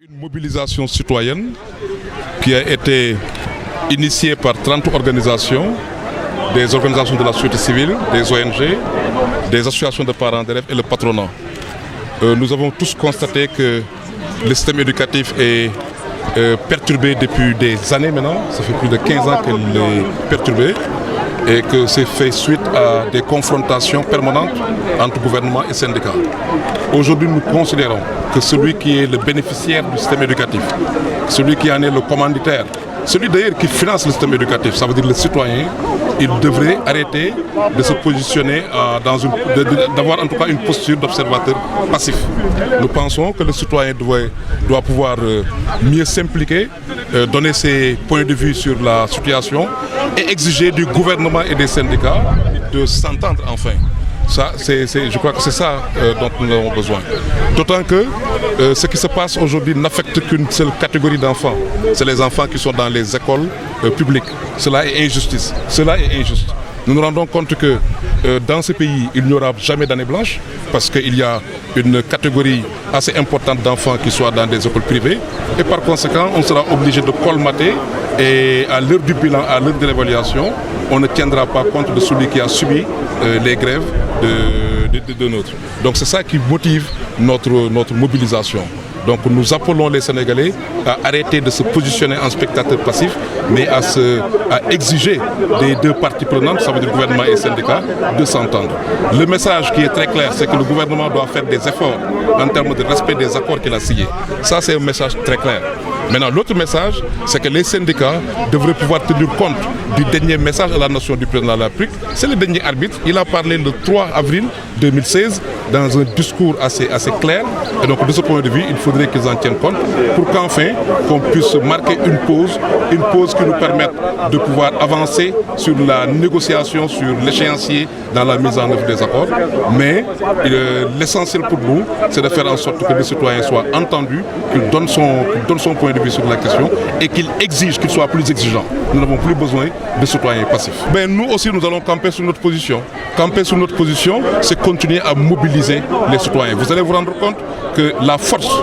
Une mobilisation citoyenne qui a été initiée par 30 organisations, des organisations de la société civile, des ONG, des associations de parents d'élèves et le patronat. Nous avons tous constaté que le système éducatif est perturbé depuis des années maintenant. Ça fait plus de 15 ans qu'il est perturbé et que c'est fait suite à des confrontations permanentes entre gouvernement et syndicats. Aujourd'hui, nous considérons que celui qui est le bénéficiaire du système éducatif, celui qui en est le commanditaire, celui d'ailleurs qui finance le système éducatif, ça veut dire le citoyen, il devrait arrêter de se positionner d'avoir en tout cas une posture d'observateur passif. Nous pensons que le citoyen doit pouvoir mieux s'impliquer, donner ses points de vue sur la situation et exiger du gouvernement et des syndicats de s'entendre enfin. Je crois que c'est ça dont nous avons besoin. D'autant que ce qui se passe aujourd'hui n'affecte qu'une seule catégorie d'enfants. C'est les enfants qui sont dans les écoles publiques. Cela est injustice. Cela est injuste. Nous nous rendons compte que dans ce pays, il n'y aura jamais d'année blanche parce qu'il y a une catégorie assez importante d'enfants qui sont dans des écoles privées. Et par conséquent, on sera obligé de colmater et à l'heure du bilan, à l'heure de l'évaluation, on ne tiendra pas compte de celui qui a subi les grèves de nôtres. Donc c'est ça qui motive notre mobilisation. Donc nous appelons les Sénégalais à arrêter de se positionner en spectateur passif, mais à exiger des deux parties prenantes, ça veut dire gouvernement et syndicats, de s'entendre. Le message qui est très clair, c'est que le gouvernement doit faire des efforts en termes de respect des accords qu'il a signés. Ça, c'est un message très clair. Maintenant, l'autre message, c'est que les syndicats devraient pouvoir tenir compte du dernier message à la nation du président de la République. C'est le dernier arbitre. Il a parlé le 3 avril 2016 dans un discours assez clair. Et donc, de ce point de vue, il faudrait qu'ils en tiennent compte pour qu'enfin, qu'on puisse marquer une pause qui nous permette de pouvoir avancer sur la négociation, sur l'échéancier dans la mise en œuvre des accords. Mais l'essentiel pour nous, c'est de faire en sorte que le citoyen soit entendu, qu'il donne son point de vue sur la question et qu'il exige, qu'il soit plus exigeant. Nous n'avons plus besoin de citoyens passifs. Nous aussi, nous allons camper sur notre position. Camper sur notre position, c'est continuer à mobiliser les citoyens. Vous allez vous rendre compte que la force,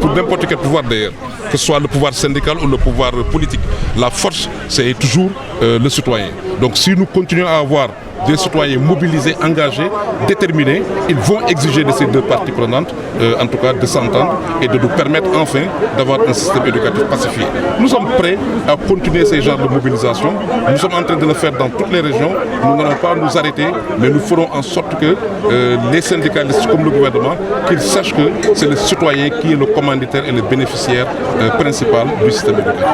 pour n'importe quel pouvoir d'ailleurs, que ce soit le pouvoir syndical ou le pouvoir politique, la force, c'est toujours le citoyen. Donc si nous continuons à avoir des citoyens mobilisés, engagés, déterminés, ils vont exiger de ces deux parties prenantes, en tout cas de s'entendre et de nous permettre enfin d'avoir un système éducatif pacifié. Nous sommes prêts à continuer ces genres de mobilisation. Nous sommes en train de le faire dans toutes les régions. Nous n'allons pas nous arrêter, mais nous ferons en sorte que les syndicalistes comme le gouvernement, qu'ils sachent que c'est le citoyen qui est le commanditaire et le bénéficiaire principal du système éducatif.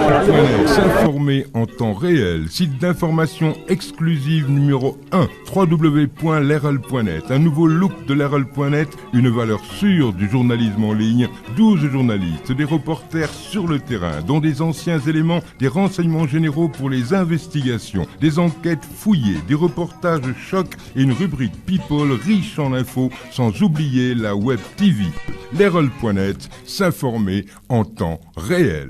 S'informer en temps réel, site d'information exclusive numéro 1, www.lerel.net. Un nouveau look de lerel.net, une valeur sûre du journalisme en ligne, 12 journalistes, des reporters sur le terrain, dont des anciens éléments, des renseignements généraux pour les investigations, des enquêtes fouillées, des reportages chocs et une rubrique People riche en infos, sans oublier la web TV. Lerel.net, s'informer en temps réel.